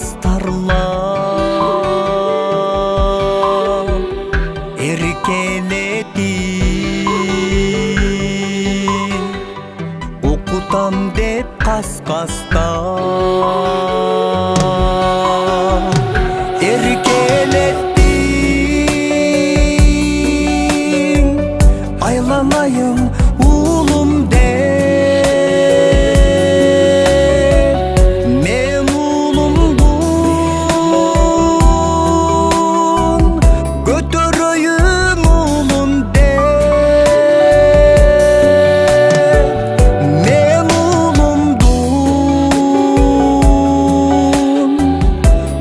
астарлап эркелети окутам деп каскаста эркелеттиң айланайын улум деп мен улумдун көтөрөйүн улум деп мен улумдун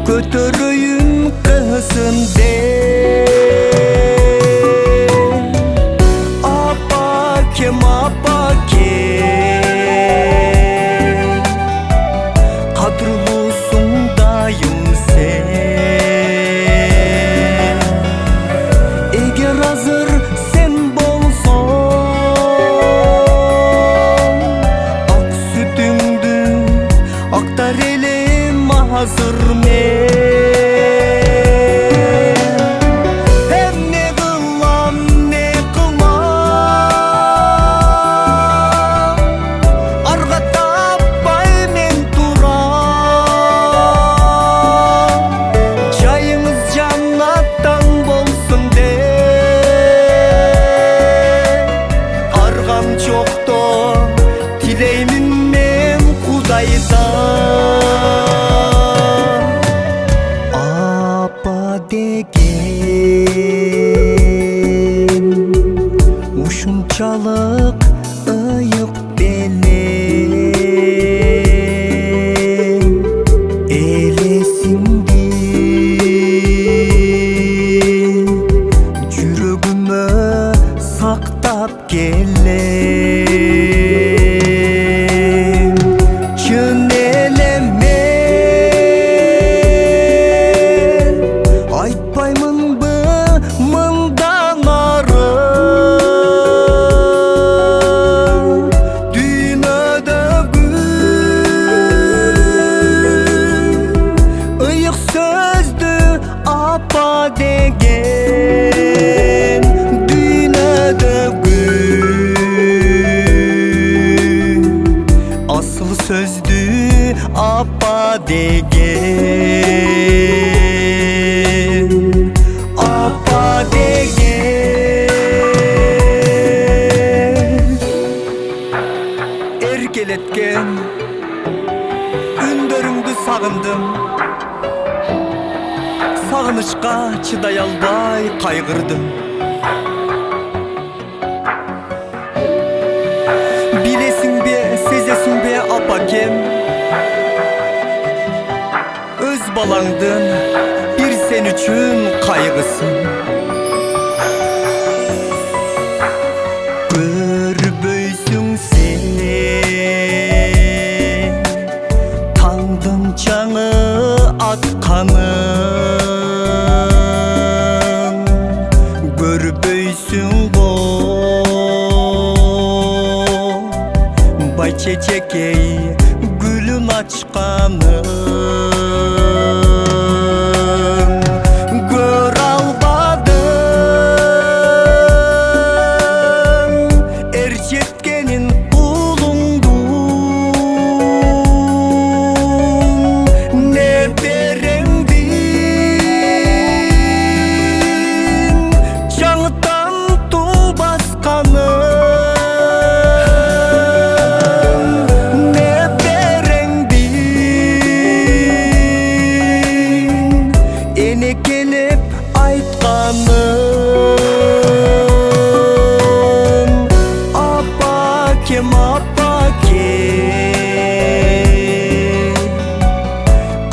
көтөрөйүн кызын деп апакем апакем кадырлуусуң дайым сен эгер азыр сен болсоң ак сүтүңдү актар элем азыр мен ушунчалык ыйык белем элесиңди жүрөгүмө сактап келем чын элем мен айтпаймынбы мындан ары деген дүйнөдөгү асыл сөздү апа деген апа деген эркелеткен үндөрүңдү сагындым сагынычка чыдай албай кайгырдым билесиңби сезесиңби апакем өз балаңдын бир сен үчүн кайгысын көрбөйсүң сен таңдын жаңы атканын көрбөйсүң го бай чечекей гүлүн ачканын көрө албадым эр жеткенин улуңдун неберемдин жаңыдан туу басканын келип айтканын апакем апакем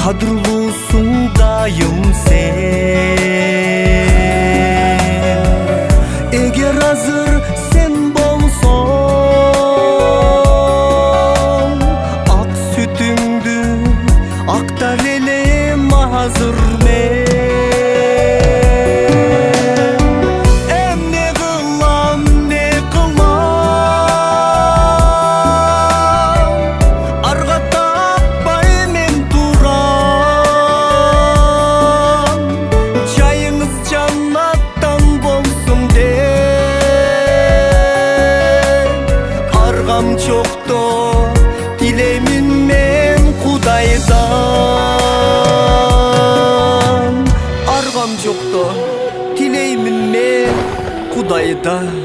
кадырлуусуң дайым сен эгер азыр сен болсоң ак сүтүңдү актар элем азыр мен да